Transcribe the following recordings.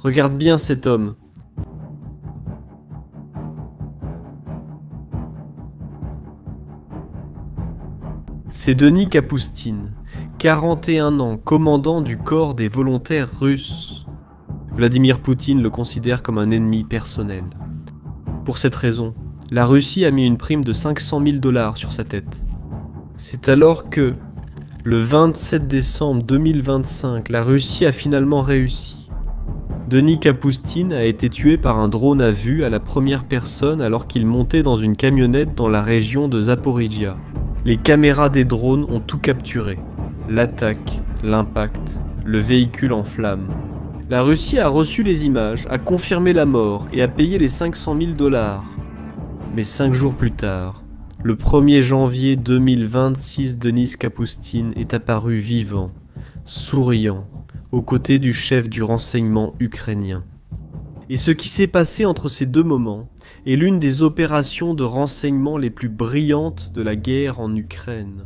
Regarde bien cet homme. C'est Denis Kapoustine, 41 ans, commandant du corps des volontaires russes. Vladimir Poutine le considère comme un ennemi personnel. Pour cette raison, la Russie a mis une prime de 500 000 $ sur sa tête. C'est alors que, le 27 décembre 2025, la Russie a finalement réussi. Denis Kapoustine a été tué par un drone à vue à la première personne alors qu'il montait dans une camionnette dans la région de Zaporijia. Les caméras des drones ont tout capturé. L'attaque, l'impact, le véhicule en flammes. La Russie a reçu les images, a confirmé la mort et a payé les 500 000 $. Mais 5 jours plus tard, le 1er janvier 2026, Denis Kapoustine est apparu vivant, souriant, aux côtés du chef du renseignement ukrainien. Et ce qui s'est passé entre ces deux moments est l'une des opérations de renseignement les plus brillantes de la guerre en Ukraine.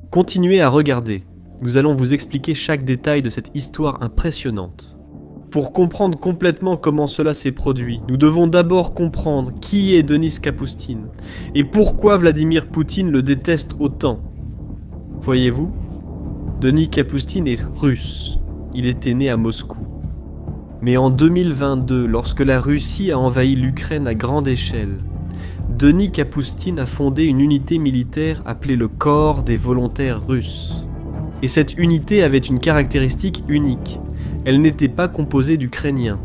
Continuez à regarder, nous allons vous expliquer chaque détail de cette histoire impressionnante. Pour comprendre complètement comment cela s'est produit, nous devons d'abord comprendre qui est Denis Kapoustine et pourquoi Vladimir Poutine le déteste autant. Voyez-vous, Denis Kapoustine est russe, il était né à Moscou. Mais en 2022, lorsque la Russie a envahi l'Ukraine à grande échelle, Denis Kapoustine a fondé une unité militaire appelée le Corps des volontaires russes. Et cette unité avait une caractéristique unique. Elle n'était pas composée d'Ukrainiens,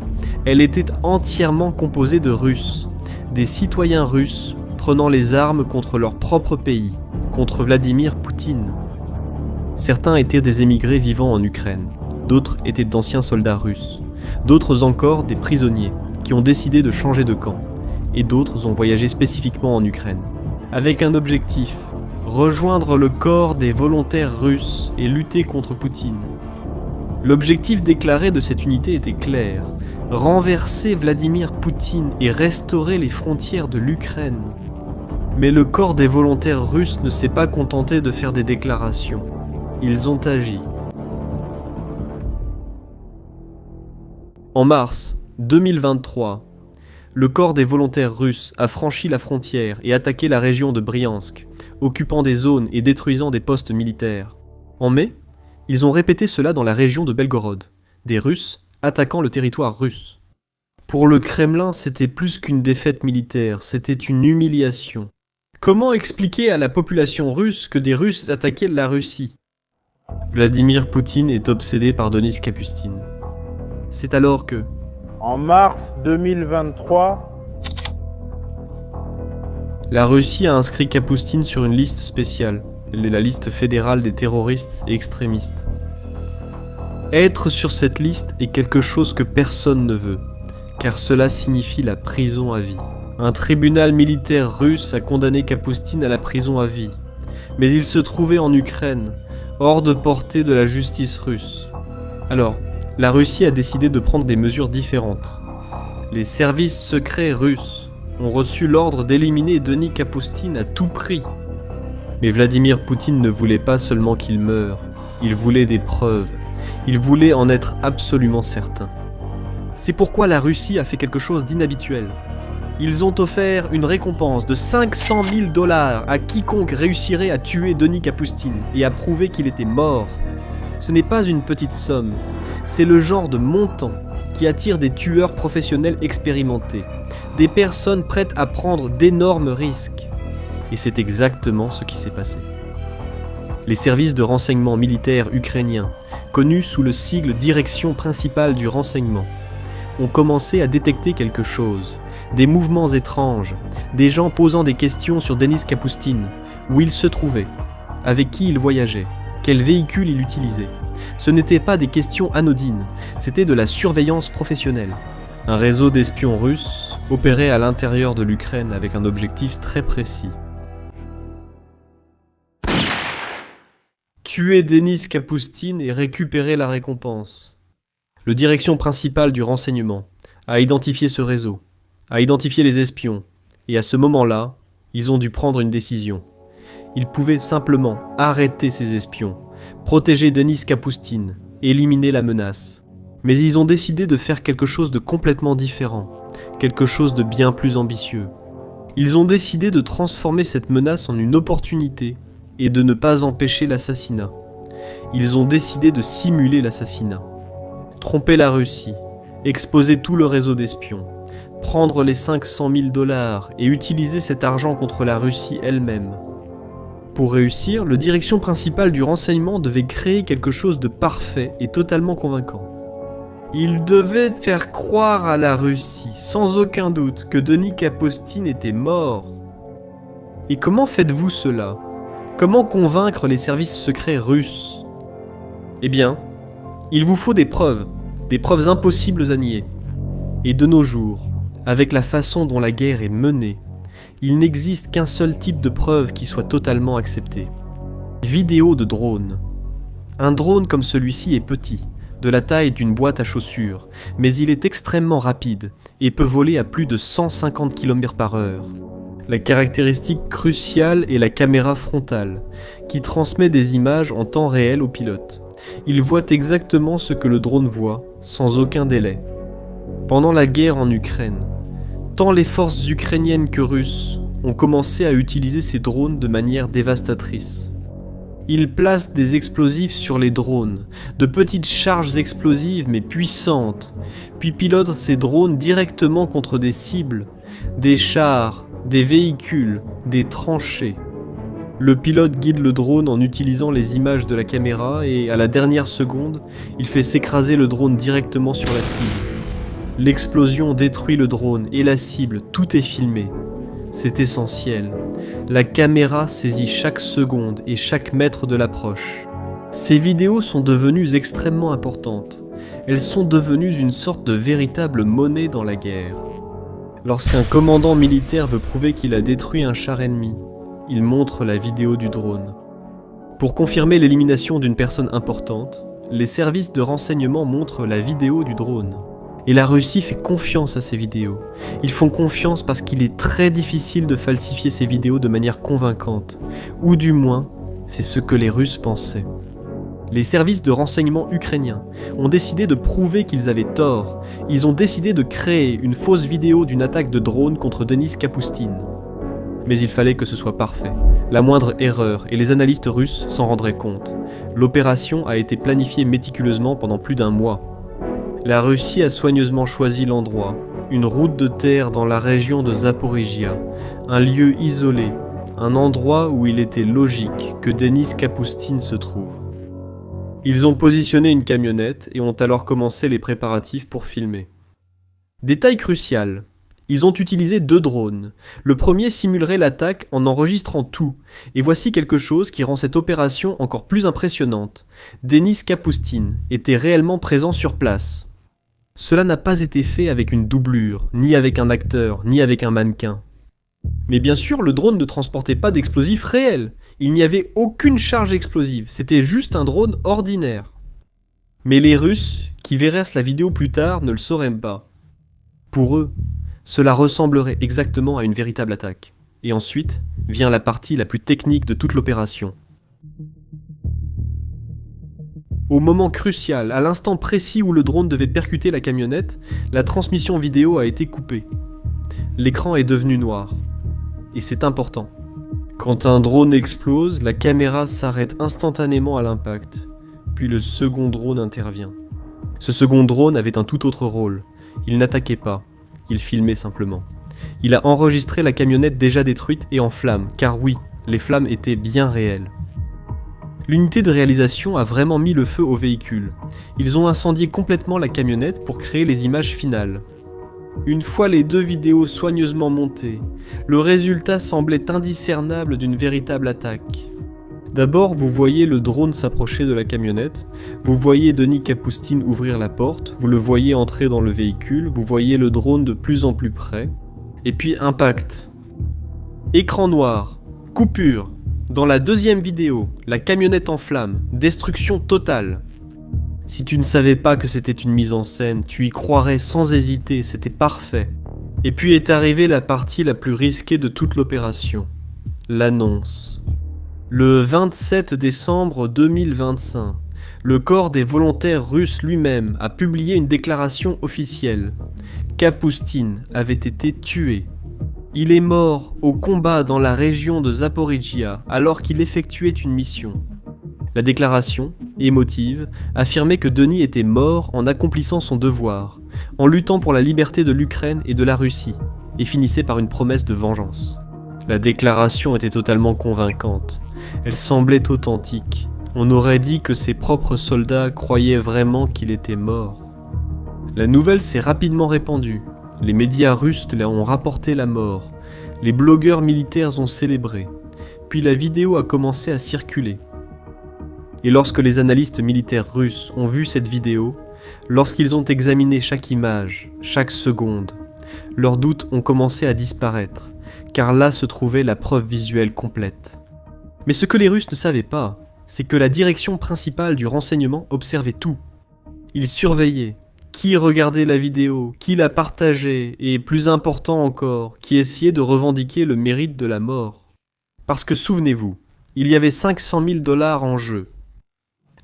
elle était entièrement composée de Russes, des citoyens russes prenant les armes contre leur propre pays, contre Vladimir Poutine. Certains étaient des émigrés vivant en Ukraine, d'autres étaient d'anciens soldats russes, d'autres encore des prisonniers qui ont décidé de changer de camp, et d'autres ont voyagé spécifiquement en Ukraine, avec un objectif, rejoindre le corps des volontaires russes et lutter contre Poutine. L'objectif déclaré de cette unité était clair, renverser Vladimir Poutine et restaurer les frontières de l'Ukraine. Mais le corps des volontaires russes ne s'est pas contenté de faire des déclarations, ils ont agi. En mars 2023, le corps des volontaires russes a franchi la frontière et attaqué la région de Briansk, occupant des zones et détruisant des postes militaires. En mai, ils ont répété cela dans la région de Belgorod, des Russes attaquant le territoire russe. Pour le Kremlin, c'était plus qu'une défaite militaire, c'était une humiliation. Comment expliquer à la population russe que des Russes attaquaient la Russie ? Vladimir Poutine est obsédé par Denis Kapoustine. C'est alors que, en mars 2023, la Russie a inscrit Kapoustine sur une liste spéciale, la liste fédérale des terroristes et extrémistes. Être sur cette liste est quelque chose que personne ne veut, car cela signifie la prison à vie. Un tribunal militaire russe a condamné Kapoustine à la prison à vie, mais il se trouvait en Ukraine, hors de portée de la justice russe. Alors, la Russie a décidé de prendre des mesures différentes. Les services secrets russes ont reçu l'ordre d'éliminer Denis Kapoustine à tout prix. Mais Vladimir Poutine ne voulait pas seulement qu'il meure, il voulait des preuves, il voulait en être absolument certain. C'est pourquoi la Russie a fait quelque chose d'inhabituel. Ils ont offert une récompense de 500 000 $ à quiconque réussirait à tuer Denis Kapoustine et à prouver qu'il était mort. Ce n'est pas une petite somme, c'est le genre de montant qui attire des tueurs professionnels expérimentés, des personnes prêtes à prendre d'énormes risques. Et c'est exactement ce qui s'est passé. Les services de renseignement militaire ukrainiens, connus sous le sigle Direction principale du renseignement, ont commencé à détecter quelque chose, des mouvements étranges, des gens posant des questions sur Denis Kapoustine, où il se trouvait, avec qui il voyageait, quel véhicule il utilisait. Ce n'étaient pas des questions anodines, c'était de la surveillance professionnelle. Un réseau d'espions russes opérait à l'intérieur de l'Ukraine avec un objectif très précis. Tuer Denis Kapoustine et récupérer la récompense. Le direction principale du renseignement a identifié ce réseau, a identifié les espions, et à ce moment-là, ils ont dû prendre une décision. Ils pouvaient simplement arrêter ces espions, protéger Denis Kapoustine, éliminer la menace. Mais ils ont décidé de faire quelque chose de complètement différent, quelque chose de bien plus ambitieux. Ils ont décidé de transformer cette menace en une opportunité et de ne pas empêcher l'assassinat. Ils ont décidé de simuler l'assassinat. Tromper la Russie, exposer tout le réseau d'espions, prendre les 500 000 $ et utiliser cet argent contre la Russie elle-même. Pour réussir, le direction principale du renseignement devait créer quelque chose de parfait et totalement convaincant. Il devait faire croire à la Russie, sans aucun doute, que Denis Kapustin était mort. Et comment faites-vous cela ? Comment convaincre les services secrets russes ? Eh bien, il vous faut des preuves impossibles à nier. Et de nos jours, avec la façon dont la guerre est menée, il n'existe qu'un seul type de preuve qui soit totalement acceptée. Vidéo de drone. Un drone comme celui-ci est petit, de la taille d'une boîte à chaussures, mais il est extrêmement rapide et peut voler à plus de 150 km/h. La caractéristique cruciale est la caméra frontale, qui transmet des images en temps réel au pilote. Il voit exactement ce que le drone voit, sans aucun délai. Pendant la guerre en Ukraine, tant les forces ukrainiennes que russes ont commencé à utiliser ces drones de manière dévastatrice. Ils placent des explosifs sur les drones, de petites charges explosives mais puissantes, puis pilotent ces drones directement contre des cibles, des chars, des véhicules, des tranchées. Le pilote guide le drone en utilisant les images de la caméra et, à la dernière seconde, il fait s'écraser le drone directement sur la cible. L'explosion détruit le drone et la cible, tout est filmé. C'est essentiel. La caméra saisit chaque seconde et chaque mètre de l'approche. Ces vidéos sont devenues extrêmement importantes. Elles sont devenues une sorte de véritable monnaie dans la guerre. Lorsqu'un commandant militaire veut prouver qu'il a détruit un char ennemi, il montre la vidéo du drone. Pour confirmer l'élimination d'une personne importante, les services de renseignement montrent la vidéo du drone. Et la Russie fait confiance à ces vidéos. Ils font confiance parce qu'il est très difficile de falsifier ces vidéos de manière convaincante. Ou du moins, c'est ce que les Russes pensaient. Les services de renseignement ukrainiens ont décidé de prouver qu'ils avaient tort. Ils ont décidé de créer une fausse vidéo d'une attaque de drone contre Denis Kapustin. Mais il fallait que ce soit parfait. La moindre erreur, et les analystes russes s'en rendraient compte. L'opération a été planifiée méticuleusement pendant plus d'1 mois. La Russie a soigneusement choisi l'endroit, une route de terre dans la région de Zaporijia, un lieu isolé, un endroit où il était logique que Denis Kapustin se trouve. Ils ont positionné une camionnette et ont alors commencé les préparatifs pour filmer. Détail crucial, ils ont utilisé 2 drones. Le premier simulerait l'attaque en enregistrant tout, et voici quelque chose qui rend cette opération encore plus impressionnante. Denis Kapustin était réellement présent sur place. Cela n'a pas été fait avec une doublure, ni avec un acteur, ni avec un mannequin. Mais bien sûr, le drone ne transportait pas d'explosifs réels. Il n'y avait aucune charge explosive, c'était juste un drone ordinaire. Mais les Russes, qui verraient la vidéo plus tard, ne le sauraient pas. Pour eux, cela ressemblerait exactement à une véritable attaque. Et ensuite, vient la partie la plus technique de toute l'opération. Au moment crucial, à l'instant précis où le drone devait percuter la camionnette, la transmission vidéo a été coupée. L'écran est devenu noir. Et c'est important. Quand un drone explose, la caméra s'arrête instantanément à l'impact. Puis le second drone intervient. Ce second drone avait un tout autre rôle. Il n'attaquait pas, il filmait simplement. Il a enregistré la camionnette déjà détruite et en flammes, car oui, les flammes étaient bien réelles. L'unité de réalisation a vraiment mis le feu au véhicule. Ils ont incendié complètement la camionnette pour créer les images finales. Une fois les 2 vidéos soigneusement montées, le résultat semblait indiscernable d'une véritable attaque. D'abord, vous voyez le drone s'approcher de la camionnette, vous voyez Denis Kapustin ouvrir la porte, vous le voyez entrer dans le véhicule, vous voyez le drone de plus en plus près, et puis impact. Écran noir, coupure. Dans la 2e vidéo, la camionnette en flammes, destruction totale. Si tu ne savais pas que c'était une mise en scène, tu y croirais sans hésiter, c'était parfait. Et puis est arrivée la partie la plus risquée de toute l'opération, l'annonce. Le 27 décembre 2025, le corps des volontaires russes lui-même a publié une déclaration officielle. Kapustine avait été tué. Il est mort au combat dans la région de Zaporijia alors qu'il effectuait une mission. La déclaration, émotive, affirmait que Denis était mort en accomplissant son devoir, en luttant pour la liberté de l'Ukraine et de la Russie, et finissait par une promesse de vengeance. La déclaration était totalement convaincante. Elle semblait authentique. On aurait dit que ses propres soldats croyaient vraiment qu'il était mort. La nouvelle s'est rapidement répandue. Les médias russes ont rapporté la mort. Les blogueurs militaires ont célébré. Puis la vidéo a commencé à circuler. Et lorsque les analystes militaires russes ont vu cette vidéo, lorsqu'ils ont examiné chaque image, chaque seconde, leurs doutes ont commencé à disparaître, car là se trouvait la preuve visuelle complète. Mais ce que les Russes ne savaient pas, c'est que la direction principale du renseignement observait tout. Ils surveillaient qui regardait la vidéo, qui la partageait, et plus important encore, qui essayait de revendiquer le mérite de la mort. Parce que souvenez-vous, il y avait 500 000 $ en jeu.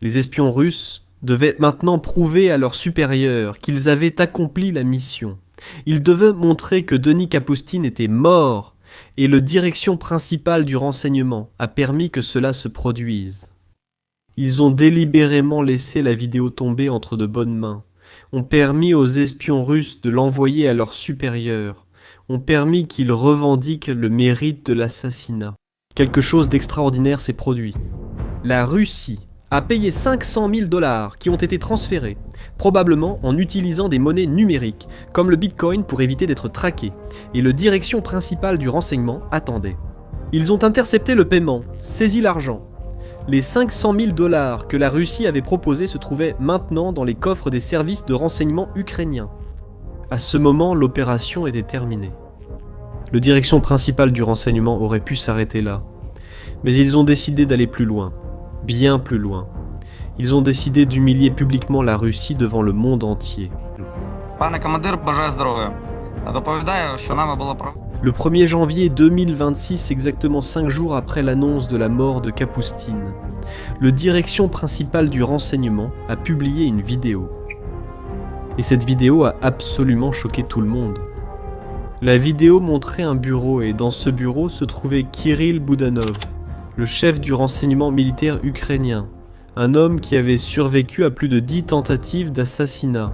Les espions russes devaient maintenant prouver à leurs supérieurs qu'ils avaient accompli la mission. Ils devaient montrer que Denis Kapustine était mort, et la direction principale du renseignement a permis que cela se produise. Ils ont délibérément laissé la vidéo tomber entre de bonnes mains, ont permis aux espions russes de l'envoyer à leurs supérieurs, ont permis qu'ils revendiquent le mérite de l'assassinat. Quelque chose d'extraordinaire s'est produit. La Russie a payé 500 000 $ qui ont été transférés, probablement en utilisant des monnaies numériques, comme le Bitcoin pour éviter d'être traqués, et la direction principale du renseignement attendait. Ils ont intercepté le paiement, saisi l'argent. Les 500 000 $ que la Russie avait proposés se trouvaient maintenant dans les coffres des services de renseignement ukrainiens. À ce moment, l'opération était terminée. La direction principale du renseignement aurait pu s'arrêter là, mais ils ont décidé d'aller plus loin. Bien plus loin. Ils ont décidé d'humilier publiquement la Russie devant le monde entier. Le 1er janvier 2026, exactement 5 jours après l'annonce de la mort de Kapustine, la direction principale du renseignement a publié une vidéo. Et cette vidéo a absolument choqué tout le monde. La vidéo montrait un bureau et dans ce bureau se trouvait Kirill Budanov, le chef du renseignement militaire ukrainien, un homme qui avait survécu à plus de 10 tentatives d'assassinat,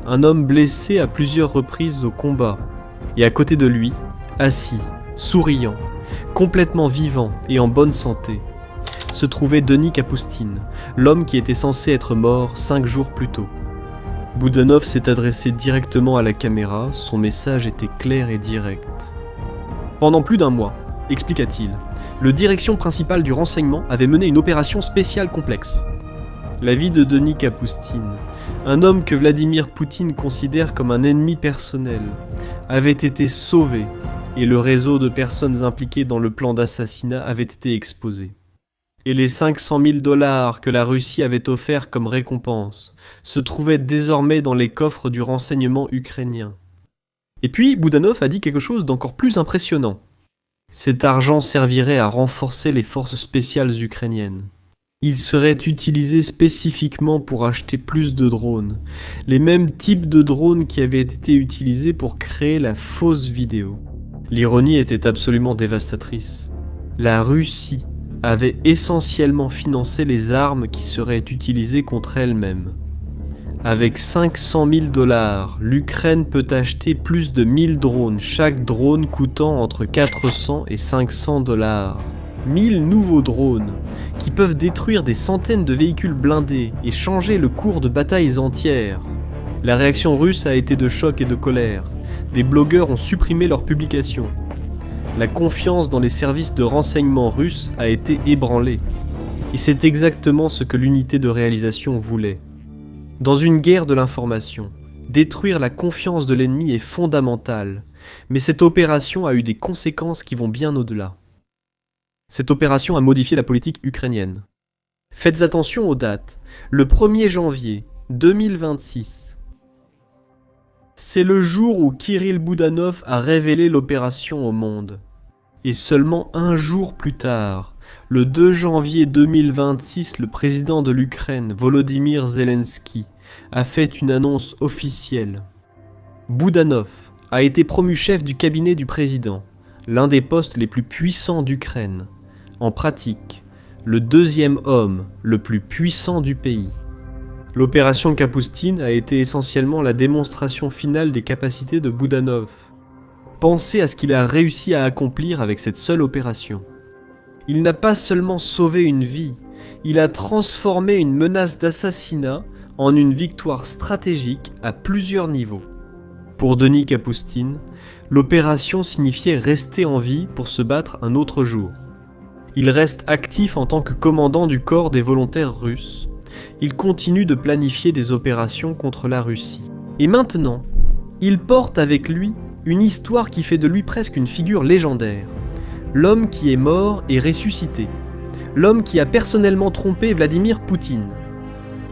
un homme blessé à plusieurs reprises au combat, et à côté de lui, assis, souriant, complètement vivant et en bonne santé, se trouvait Denis Kapustine, l'homme qui était censé être mort 5 jours plus tôt. Budanov s'est adressé directement à la caméra, son message était clair et direct. Pendant plus d'1 mois, expliqua-t-il, la direction principale du renseignement avait mené une opération spéciale complexe. La vie de Denis Kapustine, un homme que Vladimir Poutine considère comme un ennemi personnel, avait été sauvé et le réseau de personnes impliquées dans le plan d'assassinat avait été exposé. Et les 500 000 $ que la Russie avait offerts comme récompense se trouvaient désormais dans les coffres du renseignement ukrainien. Et puis, Budanov a dit quelque chose d'encore plus impressionnant. Cet argent servirait à renforcer les forces spéciales ukrainiennes. Il serait utilisé spécifiquement pour acheter plus de drones, les mêmes types de drones qui avaient été utilisés pour créer la fausse vidéo. L'ironie était absolument dévastatrice. La Russie avait essentiellement financé les armes qui seraient utilisées contre elle-même. Avec 500 000 $, l'Ukraine peut acheter plus de 1000 drones, chaque drone coûtant entre 400 et 500 $. 1000 nouveaux drones, qui peuvent détruire des centaines de véhicules blindés et changer le cours de batailles entières. La réaction russe a été de choc et de colère. Des blogueurs ont supprimé leurs publications. La confiance dans les services de renseignement russes a été ébranlée. Et c'est exactement ce que l'unité de réalisation voulait. Dans une guerre de l'information, détruire la confiance de l'ennemi est fondamental, mais cette opération a eu des conséquences qui vont bien au-delà. Cette opération a modifié la politique ukrainienne. Faites attention aux dates. Le 1er janvier 2026. C'est le jour où Kirill Budanov a révélé l'opération au monde. Et seulement 1 jour plus tard, le 2 janvier 2026, le président de l'Ukraine, Volodymyr Zelensky, a fait une annonce officielle. Boudanov a été promu chef du cabinet du président, l'un des postes les plus puissants d'Ukraine. En pratique, le deuxième homme le plus puissant du pays. L'opération Kapustine a été essentiellement la démonstration finale des capacités de Boudanov. Pensez à ce qu'il a réussi à accomplir avec cette seule opération. Il n'a pas seulement sauvé une vie, il a transformé une menace d'assassinat en une victoire stratégique à plusieurs niveaux. Pour Denis Kapustine, l'opération signifiait rester en vie pour se battre un autre jour. Il reste actif en tant que commandant du corps des volontaires russes. Il continue de planifier des opérations contre la Russie. Et maintenant, il porte avec lui une histoire qui fait de lui presque une figure légendaire. L'homme qui est mort et ressuscité. L'homme qui a personnellement trompé Vladimir Poutine.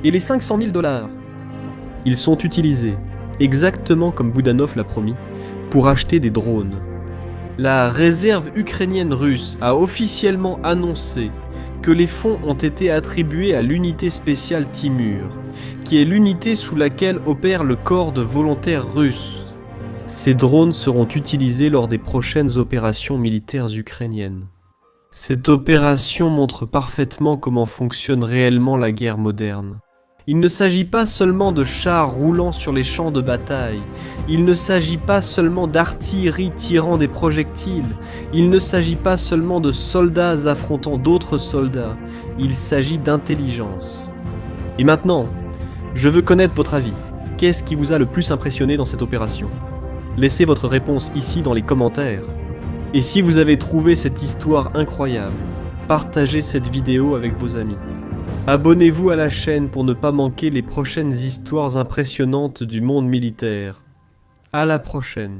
Et les 500 000 $, ils sont utilisés, exactement comme Boudanov l'a promis, pour acheter des drones. La réserve ukrainienne russe a officiellement annoncé que les fonds ont été attribués à l'unité spéciale Timur, qui est l'unité sous laquelle opère le corps de volontaires russes. Ces drones seront utilisés lors des prochaines opérations militaires ukrainiennes. Cette opération montre parfaitement comment fonctionne réellement la guerre moderne. Il ne s'agit pas seulement de chars roulant sur les champs de bataille, il ne s'agit pas seulement d'artillerie tirant des projectiles, il ne s'agit pas seulement de soldats affrontant d'autres soldats, il s'agit d'intelligence. Et maintenant, je veux connaître votre avis. Qu'est-ce qui vous a le plus impressionné dans cette opération ? Laissez votre réponse ici dans les commentaires. Et si vous avez trouvé cette histoire incroyable, partagez cette vidéo avec vos amis. Abonnez-vous à la chaîne pour ne pas manquer les prochaines histoires impressionnantes du monde militaire. À la prochaine.